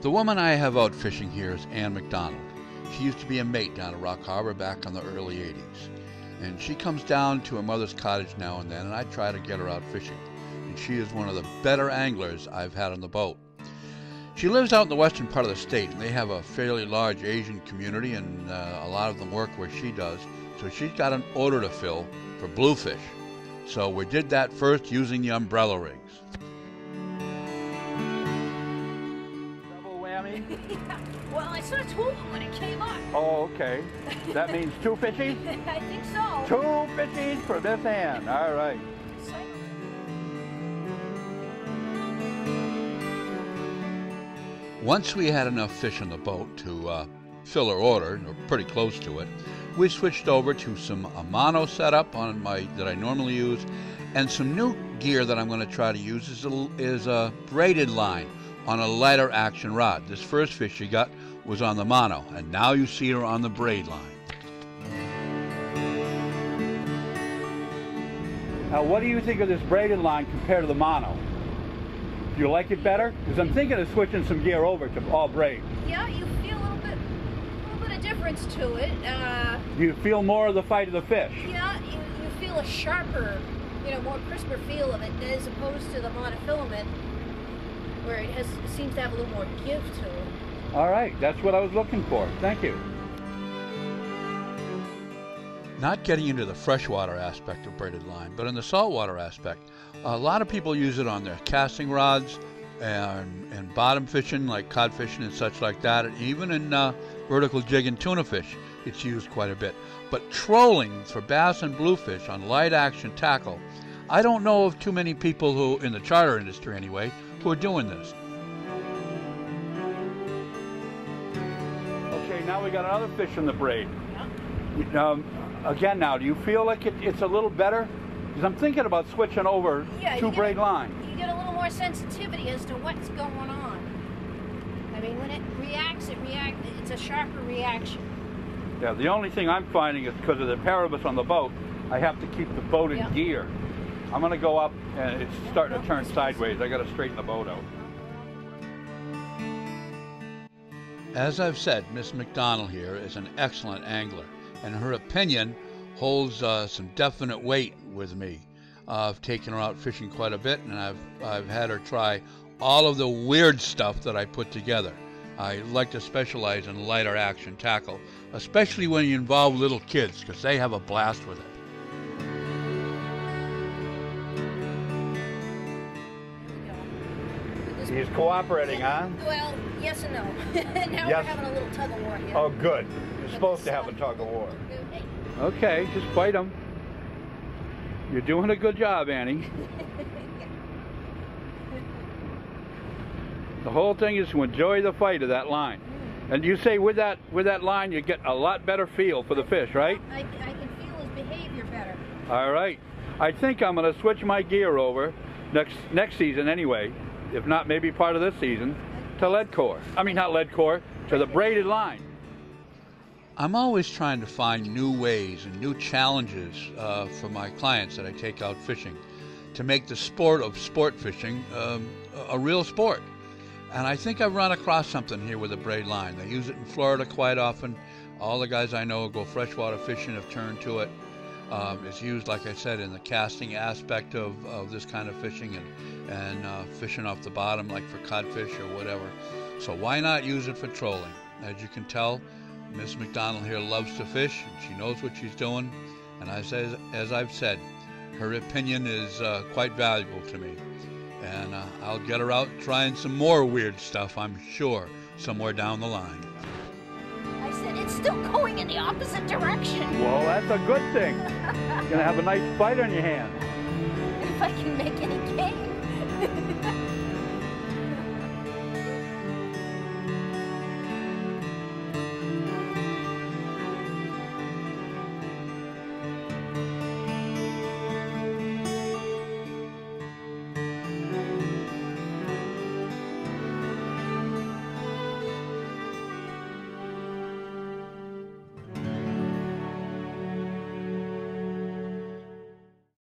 The woman I have out fishing here is Ann McDonald. She used to be a mate down at Rock Harbor back in the early 80s. And she comes down to her mother's cottage now and then, and I try to get her out fishing. And she is one of the better anglers I've had on the boat. She lives out in the western part of the state, and they have a fairly large Asian community, and a lot of them work where she does. So she's got an order to fill for bluefish. So we did that first using the umbrella rigs. Double whammy? Yeah. Well, I saw two of them when it came up. Oh, okay. That means two fishies? I think so. Two fishies for this hand. All right. Once we had enough fish on the boat to fill her order, or pretty close to it, we switched over to some mono setup on that I normally use, and some new gear that I'm going to try to use is a braided line on a lighter action rod. This first fish she got was on the mono, and now you see her on the braid line. Now, what do you think of this braided line compared to the mono? Do you like it better? Because I'm thinking of switching some gear over to all braid. Yeah, you feel a little bit of difference to it. You feel more of the fight of the fish. Yeah, you feel a sharper, more crisper feel of it as opposed to the monofilament, where it seems to have a little more give to it. All right, that's what I was looking for. Thank you. Not getting into the freshwater aspect of braided line, but in the saltwater aspect, a lot of people use it on their casting rods and bottom fishing, like cod fishing and such like that. And even in vertical jig and tuna fish, it's used quite a bit. But trolling for bass and bluefish on light action tackle, I don't know of too many people who, in the charter industry anyway, who are doing this. Okay, now we got another fish in the braid. Again now, do you feel like it's a little better? Because I'm thinking about switching over to braid line. You get a little more sensitivity as to what's going on. I mean, when it reacts, it's a sharper reaction. Yeah, the only thing I'm finding is because of the pair of us on the boat, I have to keep the boat in gear. I'm going to go up and it's starting to turn sideways. I got to straighten the boat out. As I've said, Miss McDonald here is an excellent angler, and her opinion holds some definite weight with me. I've taken her out fishing quite a bit, and I've had her try all of the weird stuff that I put together. I like to specialize in lighter action tackle, especially when you involve little kids, because they have a blast with it. He's cooperating, huh? Well, yes and no. Now yes. We're having a little tug of war here. Oh, good. You're supposed to have a tug of war. Okay, just fight him. You're doing a good job, Annie. The whole thing is to enjoy the fight of that line. And you say with that line you get a lot better feel for the fish, right? I can feel his behavior better. All right. I think I'm going to switch my gear over next season anyway, if not maybe part of this season, to lead core. I mean, not lead core, to the braided line. I'm always trying to find new ways and new challenges for my clients that I take out fishing to make the sport of sport fishing a real sport. And I think I've run across something here with a braid line. They use it in Florida quite often. All the guys I know who go freshwater fishing have turned to it. It's used, like I said, in the casting aspect of this kind of fishing and fishing off the bottom, like for codfish or whatever. So why not use it for trolling? As you can tell, Miss McDonald here loves to fish, and she knows what she's doing. And as I've said, her opinion is quite valuable to me. And I'll get her out trying some more weird stuff, I'm sure, somewhere down the line. I said it's still going in the opposite direction. Well, that's a good thing. You're going to have a nice fight on your hands. If I can make it